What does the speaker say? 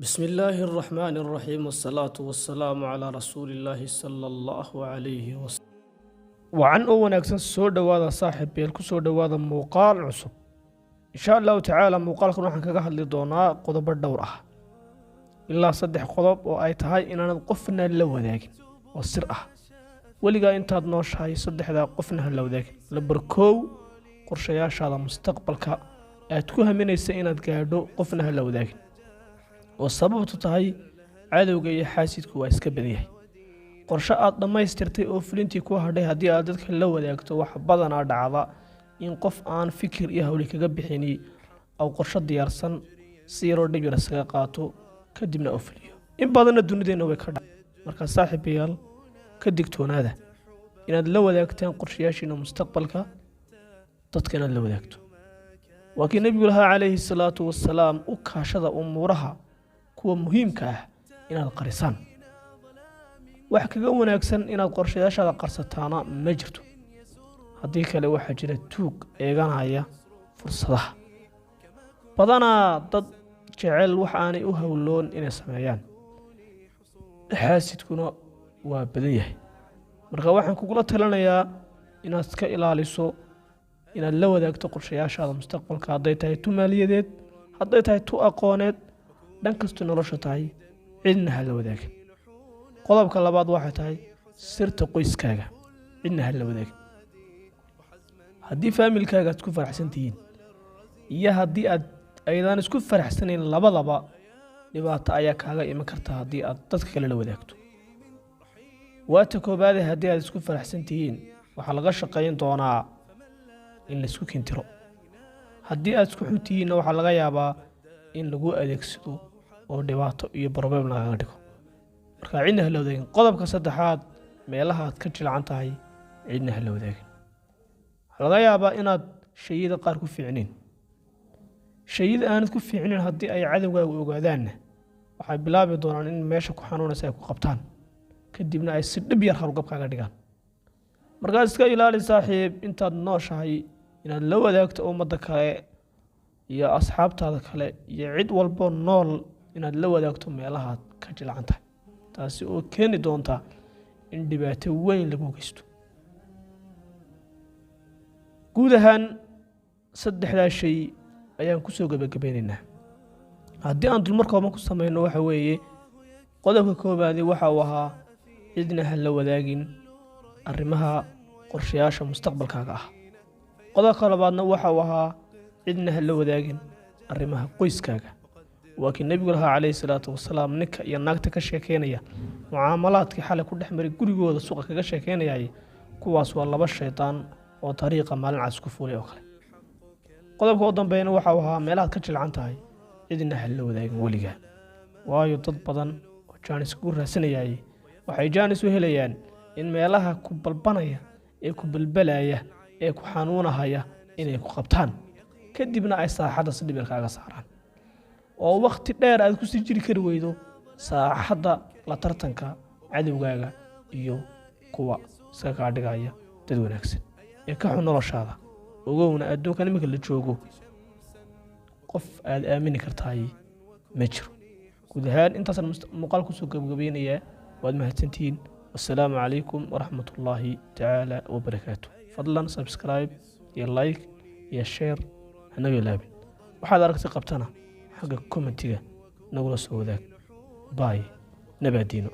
بسم الله الرحمن الرحيم والصلاة والسلام على رسول الله صلى الله عليه وسلم وعن wanaagsan soo dhawaada saaxiibayaal ku soo dhawaada muuqaal cusub insha Allah taala muuqaalkan waxaan kaga hadli doonaa qodobo dhowr ah ilaa 3 qodob oo ay tahay inaanad qofna la wadaagin oo sir ah waliga intaad nooshahay saddexda qofna la wadaagin la barkoow qorshayaashaada mustaqbalka aad ku haminaysa inaad gaadho qofna la wadaagin oo sababtu tahay cadawga iyo xaasidku waa iska badan yahay qorshe aad dhamaystirtay oo fulintii ku hadhay hadii aad dadka la wadaagto wax badan dhacda in qof aan fikir iyo hawli kaga bixini aw qorshe diyaarsan siiro dhibir isaga qaato kadibna oo fuliyo in badan dunideenna way ka dhacay marka saaxiibayaal ka digtoonaada inaad la wadaagtaan qorshayaashiina mustaqbalka dadkana la wadaagto wakiin nabiga alayhi salaatu wassalaam u kaashada umuraha kuwa muhiimka ah inaad qarisaan wax kaga wanaagsan inaad qorshayaashaada qarsataana ma jirto hadii kale waxa jira tuug eeganaya fursadaha badana dad jecel wax aanay u hawloon inay sameeyaan xaasidkuna waa badan yahay marka waxaan kugula talinayaa inaad ka ilaaliso inaad la wadaagto qorshayaashaada mustaqbalka haday tahay tumaaliyadeed haday tahay tu aqooneed dhan kasto nolosha tahay cidna ha la wadaagin qodobka labaad waxa tahay sirta qoyskaaga cidna ha la wadaagin haddii familkaaga aad ku faraxsantihiin iyo haddii aad aydan isku faraxsanayn labadaba dhibaato ayaa kaaga iman karta haddii aad dadka kale la wadaagto waata koobaad haddii aad isku faraxsantihiin waxa laga shaqeyn doonaa in la isku kintiro haddii aad isku xuntihiin waxa laga yaabaa in lagu adeegsado oo dhibaato iyo problem laga dhigo marka cidna ha la wadaagin qodobka saddexaad meelaha aad ka jilcan tahay cidna ha la wadaagin laga yaabaa inaad shayida qaar ku fiicneen shayida aanad ku fiicneen haddii ay cadawgaaga ogaadaan waxay bilaabi doonaan in meesha ku xanuunaysa ay ku qabtaan kadibna ay si dhib yar hargab kaaga dhigaan marka iska ilaali saaxiib intaad nooshahay inaad la wadaagto ummadda kale iyo asxaabtaada kale iyo cid walbo nool inaad la wadaagto meelaha ka jilcan tahay taasi oo keeni doonta in dhibaato weyn lagu geysto guud ahaan saddexdaa shay ayaan ku soo gabagabaynaynaa haddii aan dulmarkooban ku samayno waxa weeye qodobka koobaad waxa uu ahaa cidna ha la wadaagin arrimaha qorshayaasha mustaqbalkaaga ah qodobka labaadna waxa uu ahaa cidna ha la wadaagin arrimaha qoyskaaga wakiin nabiga alayhi salaatu wassalaam ninka iyo naagta ka sheekeynaya mucaamalaadkii xalay ku dhexmaray gurigooda suuqa kaga sheekeynayay kuwaas waa laba shaytaan oo dariiqa maalin cas ku fuulay oo kale qodobka u dambeeyna waxa uu ahaa meelaha ka jilcan tahay cidna ha la wadaagin waliga waayo dad badan oo jaanis ku raasanayay waxay jaanis u helayaan in meelaha ku balbanaya ee ku balbalaya ee ku xanuunahaya inay ku qabtaan kadibna ay saaxada si dhibir kaaga saaraan oo waqti dheer aad ku sii jiri kari weydo saaxada la tartanka cadawgaaga iyo kuwa iska ka dhigaya dad wanaagsan ee ka xun noloshaada ogowna adduunka nimika la joogo qof aad aamini kartaay ma jiro guud ahaan intaas muuqaal ku soo gabagabeynaya waad mahadsantihiin والسلام عليكم ورحمة الله تعالى وبركاته فضلا سبسكرايب يا لايك يا شير هنقول لابن وحد أركز قبتنا حق كومنتيga نقول سو ذاك باي نبادينو